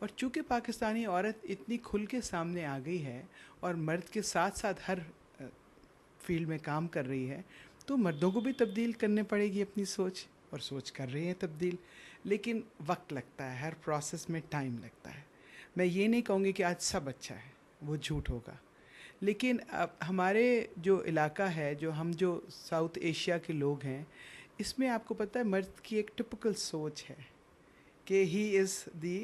اور چونکہ پاکستانی عورت اتنی کھل کے سامنے آ گئی ہے اور مرد کے ساتھ ساتھ ہر فیلڈ میں کام کر رہی ہے، تو مردوں کو بھی تبدیل کرنے پڑے گی اپنی سوچ، اور سوچ کر رہے ہیں تبدیل، لیکن وقت لگتا ہے، ہر پروسیس میں ٹائم لگتا ہے. میں یہ نہیں کہوں گی کہ آج سب اچھا ہے، وہ جھوٹ ہوگا. لیکن اب ہمارے جو علاقہ ہے، جو ساؤتھ ایشیا کے لوگ ہیں، اس میں آپ کو پتہ ہے مرد کی ایک ٹپکل سوچ ہے کہ ہی از دی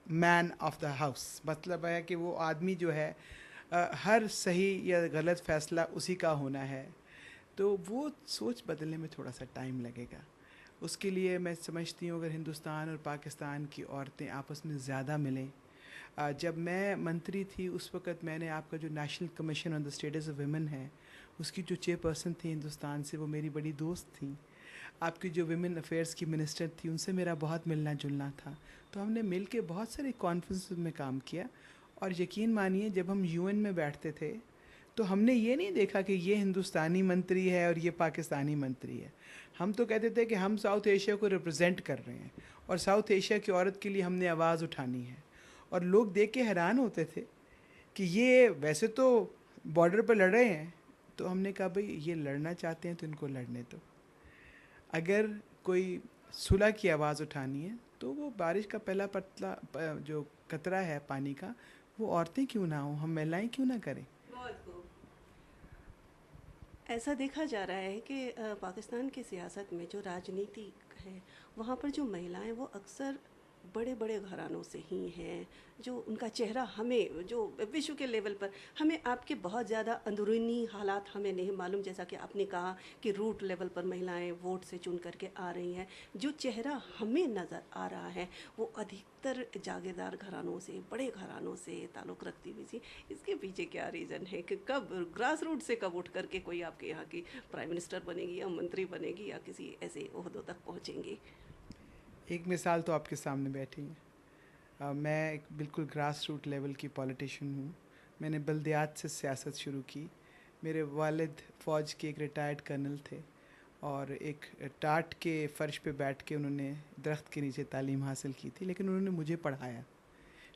مین آف دا ہاؤس. مطلب ہے کہ وہ آدمی جو ہے ہر صحیح یا غلط فیصلہ اسی کا ہونا ہے. تو وہ سوچ بدلنے میں تھوڑا سا ٹائم لگے گا. اس کے لیے میں سمجھتی ہوں اگر ہندوستان اور پاکستان کی عورتیں آپس میں زیادہ ملیں. جب میں منتری تھی اس وقت میں نے آپ کا جو national commission on the status of women ہے، اس کی جو چیئر پرسن تھی ہندوستان سے، وہ میری بڑی دوست تھیں. آپ کی جو ویمن افیئرس کی منسٹر تھی، ان سے میرا بہت ملنا جلنا تھا. تو ہم نے مل کے بہت سارے کانفرنس میں کام کیا. اور یقین مانیے جب ہم UN میں بیٹھتے تھے تو ہم نے یہ نہیں دیکھا کہ یہ ہندوستانی منتری ہے اور یہ پاکستانی منتری ہے. ہم تو کہتے تھے کہ ہم ساؤتھ ایشیا کو ریپرزینٹ کر رہے ہیں اور ساؤتھ ایشیا کی عورت کے لیے ہم نے آواز اٹھانی ہے. اور لوگ دیکھ کے حیران ہوتے تھے کہ یہ ویسے تو بارڈر پہ لڑ رہے ہیں. تو ہم نے کہا بھئی یہ لڑنا چاہتے ہیں تو ان کو لڑنے دو. اگر کوئی صلح کی آواز اٹھانی ہے تو وہ بارش کا پہلا پتلا جو قطرہ ہے پانی کا، وہ عورتیں کیوں نہ ہوں، ہم مہلائیں کیوں نہ کریں. بہت خوب. ایسا دیکھا جا رہا ہے کہ پاکستان کی سیاست میں جو راجنیتی ہے وہاں پر جو مہیلائیں وہ اکثر بڑے بڑے گھرانوں سے ہی ہیں. جو ان کا چہرہ ہمیں جو وشو کے لیول پر ہمیں آپ کے بہت زیادہ اندرونی حالات ہمیں نہیں معلوم، جیسا کہ آپ نے کہا کہ روٹ لیول پر مہیلائیں ووٹ سے چن کر کے آ رہی ہیں. جو چہرہ ہمیں نظر آ رہا ہے وہ ادھکتر جاگیردار گھرانوں سے، بڑے گھرانوں سے تعلق رکھتی ہوئی تھی. اس کے پیچھے کیا ریزن ہے کہ کب گراس روٹ سے کب اٹھ کر کے کوئی آپ کے یہاں کی پرائم منسٹر بنے گی یا منتری بنے گی یا کسی ایسے عہدوں تک پہنچیں گی؟ ایک مثال تو آپ کے سامنے بیٹھی ہے. میں ایک بالکل گراس روٹ لیول کی پولیٹیشین ہوں. میں نے بلدیات سے سیاست شروع کی. میرے والد فوج کے ایک ریٹائرڈ کرنل تھے اور ایک ٹاٹ کے فرش پہ بیٹھ کے انہوں نے درخت کے نیچے تعلیم حاصل کی تھی، لیکن انہوں نے مجھے پڑھایا.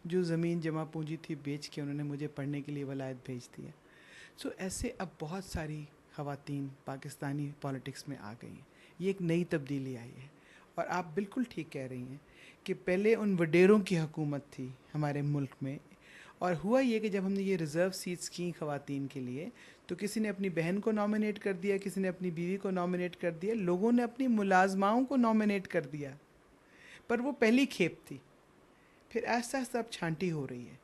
جو زمین جمع پونجی تھی بیچ کے انہوں نے مجھے پڑھنے کے لیے ولایت بھیج دیا. سو ایسے اب بہت ساری خواتین پاکستانی پالیٹکس میں آ گئی ہیں. یہ ایک نئی تبدیلی آئی ہے. اور آپ بالکل ٹھیک کہہ رہی ہیں کہ پہلے ان وڈیروں کی حکومت تھی ہمارے ملک میں، اور ہوا یہ کہ جب ہم نے یہ ریزرو سیٹس کیں خواتین کے لیے تو کسی نے اپنی بہن کو نامینیٹ کر دیا، کسی نے اپنی بیوی کو نامینیٹ کر دیا، لوگوں نے اپنی ملازماؤں کو نامینیٹ کر دیا. پر وہ پہلی کھیپ تھی. پھر آہستہ آہستہ اب چھانٹی ہو رہی ہے.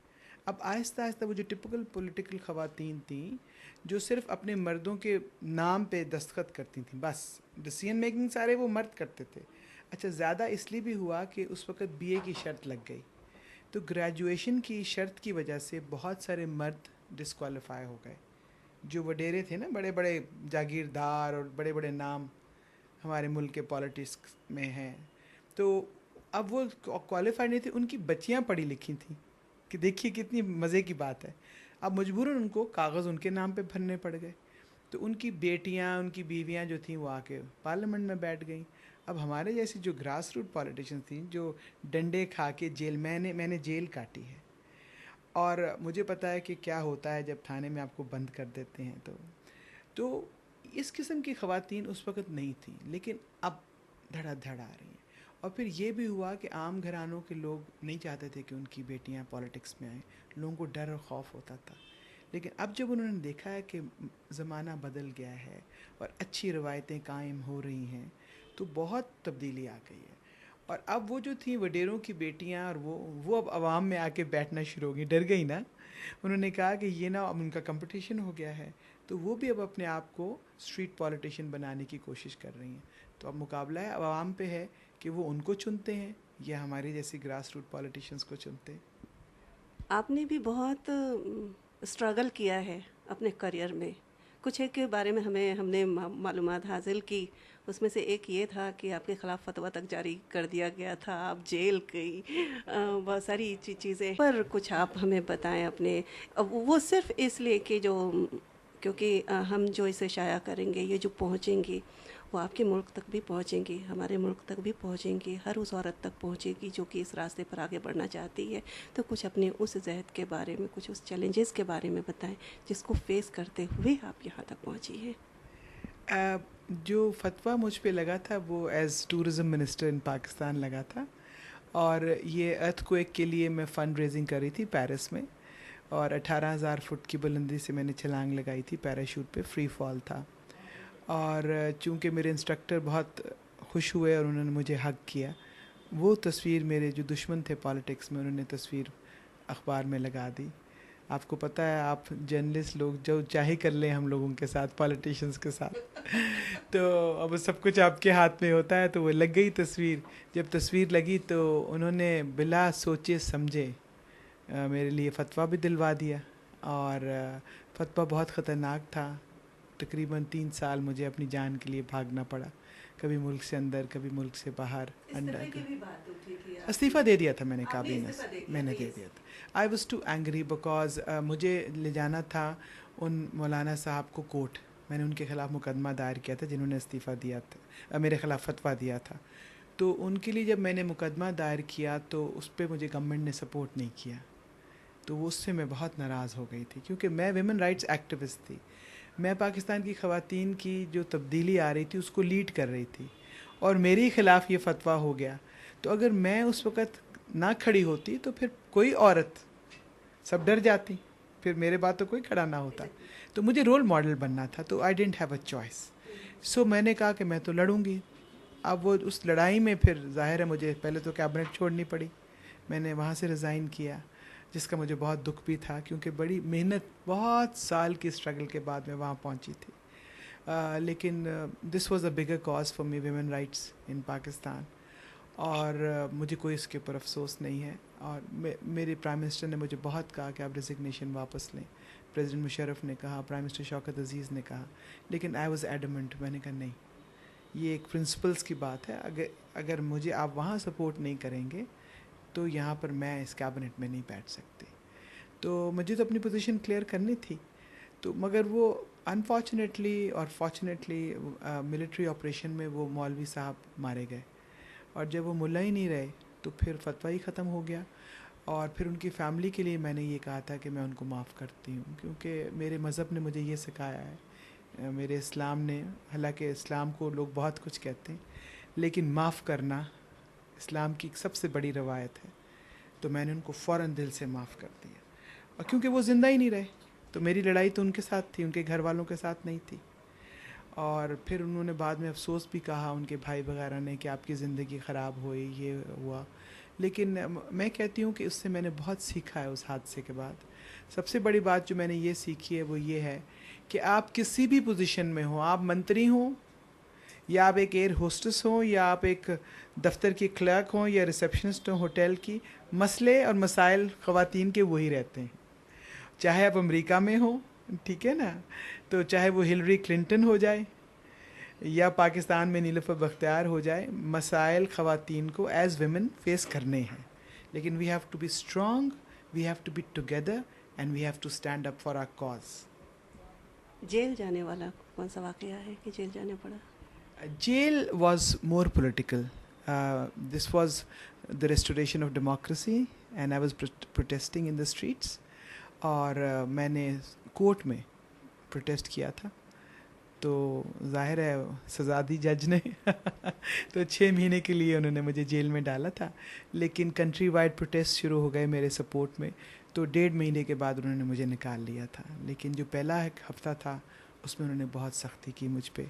اب آہستہ آہستہ وہ جو ٹپکل پولیٹیکل خواتین تھیں جو صرف اپنے مردوں کے نام پہ دستخط کرتی تھیں، بس ڈیسیژن میکنگ سارے وہ مرد کرتے تھے. اچھا زیادہ اس لیے بھی ہوا کہ اس وقت BA کی شرط لگ گئی، تو گریجویشن کی شرط کی وجہ سے بہت سارے مرد ڈسکوالیفائی ہو گئے. جو وڈیرے تھے نا، بڑے بڑے جاگیردار اور بڑے بڑے نام ہمارے ملک کے پالیٹکس میں ہیں، تو اب وہ کوالیفائی نہیں تھے. ان کی بچیاں پڑھی لکھی تھیں کہ دیکھیے کتنی مزے کی بات ہے. اب مجبوراً ان کو کاغذ ان کے نام پہ بھرنے پڑ گئے. تو ان کی بیٹیاں، ان کی بیویاں جو تھیں وہ آ کے پارلیمنٹ میں بیٹھ گئیں. اب ہمارے جیسی جو گراس روٹ پولیٹیشین تھیں جو ڈنڈے کھا کے جیل، میں نے جیل کاٹی ہے اور مجھے پتہ ہے کہ کیا ہوتا ہے جب تھانے میں آپ کو بند کر دیتے ہیں. تو اس قسم کی خواتین اس وقت نہیں تھیں، لیکن اب دھڑا دھڑ آ رہی ہیں. اور پھر یہ بھی ہوا کہ عام گھرانوں کے لوگ نہیں چاہتے تھے کہ ان کی بیٹیاں پالیٹکس میں آئیں. لوگوں کو ڈر اور خوف ہوتا تھا. لیکن اب جب انہوں نے دیکھا ہے کہ زمانہ بدل گیا ہے اور اچھی روایتیں قائم ہو رہی ہیں تو بہت تبدیلی آ گئی ہے. اور اب وہ جو تھیں وڈیروں کی بیٹیاں اور وہ اب عوام میں آ کے بیٹھنا شروع ہو گئی. ڈر گئی نا. انہوں نے کہا کہ یہ نا اب ان کا کمپٹیشن ہو گیا ہے، تو وہ بھی اب اپنے آپ کو اسٹریٹ پولیٹیشین بنانے کی کوشش کر رہی ہیں. تو اب مقابلہ ہے عوام پہ ہے کہ وہ ان کو چنتے ہیں یا ہماری جیسی گراس روٹ پولیٹیشینس کو چنتے ہیں. آپ نے بھی بہت اسٹرگل کیا ہے اپنے کریئر میں. کچھ ایک کے بارے میں ہم نے معلومات حاصل کی. اس میں سے ایک یہ تھا کہ آپ کے خلاف فتویٰ تک جاری کر دیا گیا تھا، آپ جیل گئی، بہت ساری چیزیں. پر کچھ آپ ہمیں بتائیں اپنے، وہ صرف اس لیے کہ جو کیونکہ ہم جو اسے شائع کریں گے، یہ جو پہنچیں گی وہ آپ کے ملک تک بھی پہنچیں گی، ہمارے ملک تک بھی پہنچیں گی، ہر اس عورت تک پہنچے گی جو کہ اس راستے پر آگے بڑھنا چاہتی ہے. تو کچھ اپنے اس عہد کے بارے میں، کچھ اس چیلنجز کے بارے میں بتائیں جس کو فیس کرتے ہوئے آپ یہاں تک پہنچی ہیں. جو فتویٰ مجھ پہ لگا تھا وہ ایز ٹورزم منسٹر ان پاکستان لگا تھا، اور یہ ارتھ کویک کے لیے میں فنڈ ریزنگ کر رہی تھی پیرس میں، اور 18,000 فٹ کی بلندی سے میں نے چھلانگ لگائی تھی، پیراشوٹ پہ فری فال تھا. اور چونکہ میرے انسٹرکٹر بہت خوش ہوئے اور انہوں نے مجھے ہگ کیا، وہ تصویر میرے جو دشمن تھے پالیٹکس میں، انہوں نے تصویر اخبار میں لگا دی. آپ کو پتہ ہے، آپ جرنلسٹ لوگ جو چاہے کر لیں ہم لوگوں کے ساتھ، پالیٹیشنز کے ساتھ، تو اب سب کچھ آپ کے ہاتھ میں ہوتا ہے. تو وہ لگ گئی تصویر. جب تصویر لگی تو انہوں نے بلا سوچے سمجھے میرے لیے فتویٰ بھی دلوا دیا، اور فتویٰ بہت خطرناک تھا. تقریباً 3 سال مجھے اپنی جان کے لیے بھاگنا پڑا، کبھی ملک سے اندر، کبھی ملک سے باہر. استعفیٰ دے دیا تھا میں نے کابینہ سے، میں نے دے دیا تھا. I was too angry because مجھے لے جانا تھا ان مولانا صاحب کو کورٹ. میں نے ان کے خلاف مقدمہ دائر کیا تھا جنہوں نے استعفیٰ دیا تھا، میرے خلاف فتویٰ دیا تھا. تو ان کے لیے جب میں نے مقدمہ دائر کیا تو اس پہ مجھے گورنمنٹ نے سپورٹ نہیں کیا. تو اس سے میں بہت ناراض ہو گئی تھی، کیونکہ میں ویمن رائٹس ایکٹیوسٹ تھی. میں پاکستان کی خواتین کی جو تبدیلی آ رہی تھی اس کو لیڈ کر رہی تھی، اور میرے خلاف یہ فتویٰ ہو گیا. تو اگر میں اس وقت نہ کھڑی ہوتی تو پھر کوئی عورت، سب ڈر جاتی، پھر میرے بعد تو کوئی کھڑا نہ ہوتا. تو مجھے رول ماڈل بننا تھا، تو I didn't have a choice. So میں نے کہا کہ میں تو لڑوں گی. اب وہ اس لڑائی میں پھر ظاہر ہے مجھے پہلے تو کیبنٹ چھوڑنی پڑی. میں نے وہاں سے ریزائن کیا، جس کا مجھے بہت دکھ بھی تھا، کیونکہ بڑی محنت، بہت سال کی اسٹرگل کے بعد میں وہاں پہنچی تھی. لیکن this was a bigger cause for me, women rights in Pakistan. اور مجھے کوئی اس کے اوپر افسوس نہیں ہے. اور میرے پرائم منسٹر نے مجھے بہت کہا کہ آپ ریزگنیشن واپس لیں. پریزیڈنٹ مشرف نے کہا، پرائم منسٹر شوکت عزیز نے کہا، لیکن آئی واز ایڈمنٹ. میں نے کہا نہیں، یہ ایک پرنسپلس کی بات ہے. اگر مجھے آپ وہاں سپورٹ نہیں کریں گے تو یہاں پر میں اس کیبنٹ میں نہیں بیٹھ سکتی. تو مجھے تو اپنی پوزیشن کلیئر کرنی تھی. تو مگر وہ انفارچونیٹلی اور فارچونیٹلی ملٹری آپریشن میں وہ مولوی صاحب مارے گئے، اور جب وہ ملا ہی نہیں رہے تو پھر فتویٰ ہی ختم ہو گیا. اور پھر ان کی فیملی کے لیے میں نے یہ کہا تھا کہ میں ان کو معاف کرتی ہوں، کیونکہ میرے مذہب نے مجھے یہ سکھایا ہے، میرے اسلام نے. حالانکہ اسلام کو لوگ بہت کچھ کہتے ہیں، لیکن معاف کرنا اسلام کی سب سے بڑی روایت ہے. تو میں نے ان کو فوراً دل سے معاف کر دیا. اور کیونکہ وہ زندہ ہی نہیں رہے تو میری لڑائی تو ان کے ساتھ تھی، ان کے گھر والوں کے ساتھ نہیں تھی. اور پھر انہوں نے بعد میں افسوس بھی کہا، ان کے بھائی وغیرہ نے، کہ آپ کی زندگی خراب ہوئی، یہ ہوا. لیکن میں کہتی ہوں کہ اس سے میں نے بہت سیکھا ہے اس حادثے کے بعد. سب سے بڑی بات جو میں نے یہ سیکھی ہے وہ یہ ہے کہ آپ کسی بھی پوزیشن میں ہوں، آپ منتری ہوں یا آپ ایک ایئر ہوسٹس ہوں یا آپ ایک دفتر کی کلرک ہوں یا ریسیپشنسٹ ہوں ہوٹل کی، مسئلے اور مسائل خواتین کے وہی رہتے ہیں. چاہے آپ امریکہ میں ہوں، ٹھیک ہے نا، تو چاہے وہ ہلری کلنٹن ہو جائے یا پاکستان میں نیلوفر بختیار ہو جائے، مسائل خواتین کو ایز ویمن فیس کرنے ہیں. لیکن we have to be strong, we have to be together, and we have to stand up for our cause. جیل جانے والا کون سا واقعہ ہے کہ جیل جانے پڑا؟ Jail was more political. This was the restoration of democracy and I was protesting in the streets. اور میں نے کورٹ میں پروٹیسٹ کیا تھا. تو ظاہر ہے سزا دی جج نے تو 6 مہینے کے لیے انہوں نے مجھے جیل میں ڈالا تھا. لیکن کنٹری وائڈ پروٹیسٹ شروع ہو گئے میرے سپورٹ میں، تو 1.5 مہینے کے بعد انہوں نے مجھے نکال لیا تھا. لیکن جو پہلا ایک ہفتہ تھا اس میں انہوں نے بہت سختی کی مجھ پہ.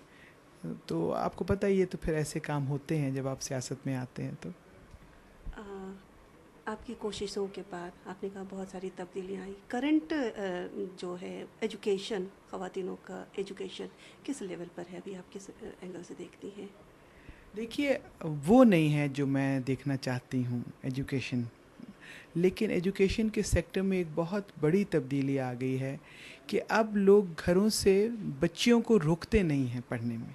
تو آپ کو پتہ ہی ہے، تو پھر ایسے کام ہوتے ہیں جب آپ سیاست میں آتے ہیں. تو آپ کی کوششوں کے بعد آپ نے کہا بہت ساری تبدیلیاں آئی. کرنٹ جو ہے ایجوکیشن، خواتینوں کا ایجوکیشن کس لیول پر ہے ابھی، آپ کس اینگل سے دیکھتی ہیں؟ دیکھیے، وہ نہیں ہے جو میں دیکھنا چاہتی ہوں ایجوکیشن. لیکن ایجوکیشن کے سیکٹر میں ایک بہت بڑی تبدیلی آ گئی ہے کہ اب لوگ گھروں سے بچیوں کو روکتے نہیں ہیں پڑھنے میں،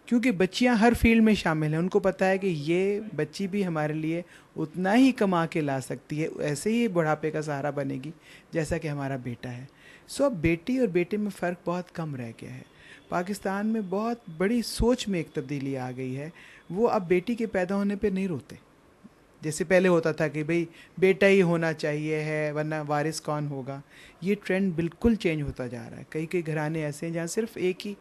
کیونکہ بچیاں ہر فیلڈ میں شامل ہیں. ان کو پتہ ہے کہ یہ بچی بھی ہمارے لیے اتنا ہی کما کے لا سکتی ہے، ایسے ہی بڑھاپے کا سہارا بنے گی جیسا کہ ہمارا بیٹا ہے. سو اب بیٹی اور بیٹے میں فرق بہت کم رہ گیا ہے. پاکستان میں بہت بڑی سوچ میں ایک تبدیلی آ گئی ہے. وہ اب بیٹی کے پیدا ہونے پہ نہیں روتے جیسے پہلے ہوتا تھا کہ بھئی بیٹا ہی ہونا چاہیے ہے ورنہ وارث کون ہوگا. یہ ٹرینڈ بالکل چینج ہوتا جا رہا ہے. کئی گھرانے ایسے ہیں جہاں صرف ایک ہی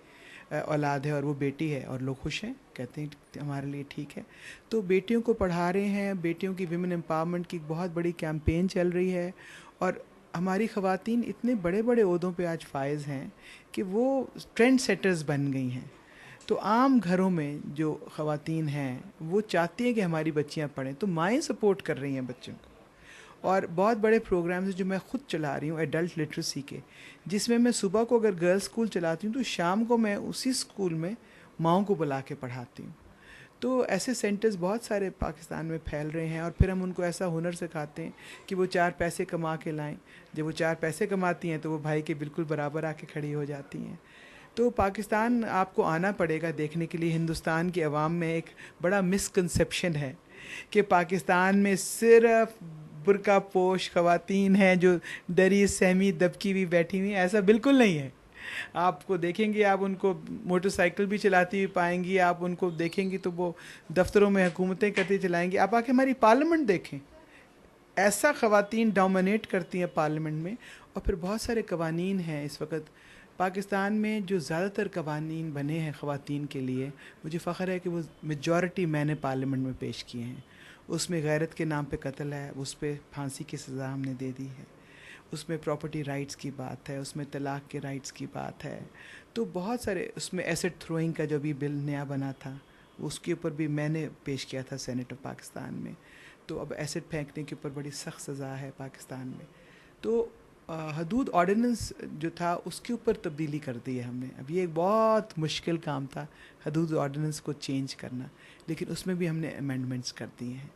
اولاد ہے اور وہ بیٹی ہے اور لوگ خوش ہیں, کہتے ہیں ہمارے لیے ٹھیک ہے. تو بیٹیوں کو پڑھا رہے ہیں, بیٹیوں کی ویمن امپاورمنٹ کی بہت بڑی کیمپین چل رہی ہے, اور ہماری خواتین اتنے بڑے بڑے عہدوں پہ آج فائز ہیں کہ وہ ٹرینڈ سیٹرز بن گئی ہیں. تو عام گھروں میں جو خواتین ہیں وہ چاہتی ہیں کہ ہماری بچیاں پڑھیں, تو مائیں سپورٹ کر رہی ہیں بچوں کو. اور بہت بڑے پروگرامز جو میں خود چلا رہی ہوں ایڈلٹ لٹریسی کے, جس میں صبح کو اگر گرلز اسکول چلاتی ہوں تو شام کو میں اسی اسکول میں ماؤں کو بلا کے پڑھاتی ہوں. تو ایسے سینٹرز بہت سارے پاکستان میں پھیل رہے ہیں, اور پھر ہم ان کو ایسا ہنر سکھاتے ہیں کہ وہ 4 پیسے کما کے لائیں. جب وہ 4 پیسے کماتی ہیں تو وہ بھائی کے بالکل برابر آ کے کھڑی ہو جاتی ہیں. تو پاکستان آپ کو آنا پڑے گا دیکھنے کے لیے. ہندوستان کی عوام میں ایک بڑا مسکنسیپشن ہے کہ پاکستان میں صرف برقع پوش خواتین ہیں جو ڈری سہمی دبکی ہوئی بیٹھی ہوئی. ایسا بالکل نہیں ہے. آپ کو دیکھیں گے, آپ ان کو موٹر سائیکل بھی چلاتی ہوئی پائیں گی, آپ ان کو دیکھیں گی تو وہ دفتروں میں حکومتیں کرتی چلائیں گی. آپ آ کے ہماری پارلیمنٹ دیکھیں, ایسا خواتین ڈومینیٹ کرتی ہیں پارلیمنٹ میں. اور پھر بہت سارے قوانین ہیں اس وقت پاکستان میں جو زیادہ تر قوانین بنے ہیں خواتین کے لیے. مجھے فخر ہے کہ وہ میجورٹی میں نے پارلیمنٹ میں پیش کیے ہیں. اس میں غیرت کے نام پہ قتل ہے, اس پہ پھانسی کی سزا ہم نے دے دی ہے. اس میں پراپرٹی رائٹس کی بات ہے, اس میں طلاق کے رائٹس کی بات ہے. تو بہت سارے, اس میں ایسڈ تھروئنگ کا جو بھی بل نیا بنا تھا اس کے اوپر بھی میں نے پیش کیا تھا سینٹ آف پاکستان میں. تو اب ایسڈ پھینکنے کے اوپر بڑی سخت سزا ہے پاکستان میں. تو حدود آرڈیننس جو تھا اس کے اوپر تبدیلی کر دی ہے ہم نے. اب یہ ایک بہت مشکل کام تھا حدود آرڈیننس کو چینج کرنا, لیکن اس میں بھی ہم نے امینڈمنٹس کر دی ہیں.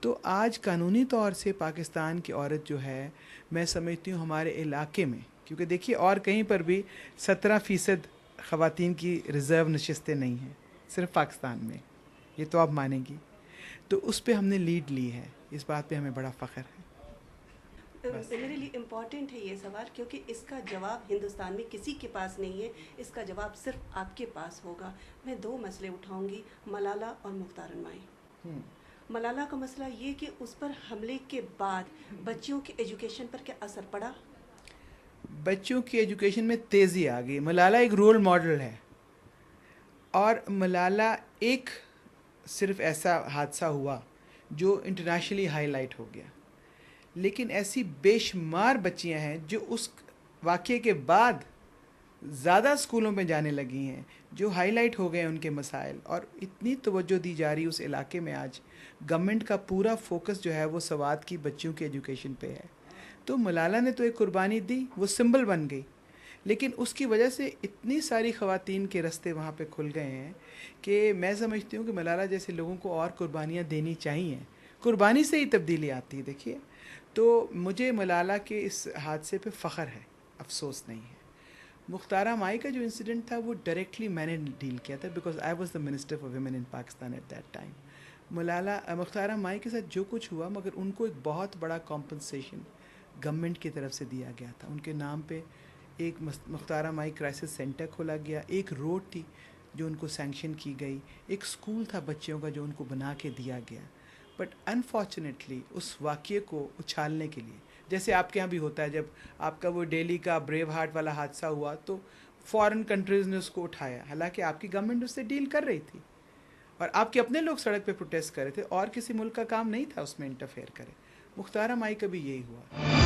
تو آج قانونی طور سے پاکستان کی عورت جو ہے, میں سمجھتی ہوں ہمارے علاقے میں, کیونکہ دیکھیے اور کہیں پر بھی 17% خواتین کی ریزرو نشستیں نہیں ہیں, صرف پاکستان میں, یہ تو آپ مانیں گی. تو اس پہ ہم نے لیڈ لی ہے, اس بات پہ ہمیں بڑا فخر ہے. میرے لیے امپورٹنٹ ہے یہ سوال, کیونکہ اس کا جواب ہندوستان میں کسی کے پاس نہیں ہے. اس کا جواب صرف آپ کے پاس ہوگا. میں 2 مسئلے اٹھاؤں گی, ملالہ اور مختار مائی. ملالہ کا مسئلہ یہ کہ اس پر حملے کے بعد بچیوں کی ایجوکیشن پر کیا اثر پڑا؟ بچوں کی ایجوکیشن میں تیزی آ گئی. ملالہ ایک رول ماڈل ہے, اور ملالہ ایک صرف ایسا حادثہ ہوا جو انٹرنیشنلی ہائی لائٹ ہو گیا, لیکن ایسی بے شمار بچیاں ہیں جو اس واقعے کے بعد زیادہ اسکولوں میں جانے لگی ہیں, جو ہائی لائٹ ہو گئے ہیں ان کے مسائل, اور اتنی توجہ دی جا رہی اس علاقے میں. آج گورنمنٹ کا پورا فوکس جو ہے وہ سوات کی بچیوں کی ایجوکیشن پہ ہے. تو ملالہ نے تو ایک قربانی دی, وہ سمبل بن گئی, لیکن اس کی وجہ سے اتنی ساری خواتین کے راستے وہاں پہ کھل گئے ہیں کہ میں سمجھتی ہوں کہ ملالہ جیسے لوگوں کو اور قربانیاں دینی چاہیے. قربانی سے ہی تبدیلی آتی ہے. دیکھیے, تو مجھے ملالہ کے اس حادثے پہ فخر ہے, افسوس نہیں ہے. مختارہ مائی کا جو انسیڈنٹ تھا وہ ڈائریکٹلی میں نے ڈیل کیا تھا, because I was the minister for women in Pakistan at that time. Mukhtara Mai کے ساتھ جو کچھ ہوا, مگر ان کو ایک بہت بڑا کمپنسیشن گورنمنٹ کی طرف سے دیا گیا تھا. ان کے نام پہ ایک مختارہ مائی کرائسس سینٹر کھولا گیا, ایک روڈ تھی جو ان کو سینکشن کی گئی, ایک اسکول تھا بچوں کا جو ان کو بنا کے دیا گیا. بٹ انفارچونیٹلی اس واقعے کو اچھالنے کے لیے, جیسے آپ کے یہاں بھی ہوتا ہے, جب آپ کا وہ ڈیلی کا بریو ہارٹ والا حادثہ ہوا تو فارن کنٹریز نے اس کو اٹھایا, حالانکہ آپ کی گورنمنٹ اس سے ڈیل کر رہی تھی, اور آپ کے اپنے لوگ سڑک پہ پروٹیسٹ کر رہے تھے, اور کسی ملک کا کام نہیں تھا اس میں انٹرفیئر کرے. مختارہ مائی کا بھی یہی ہوا.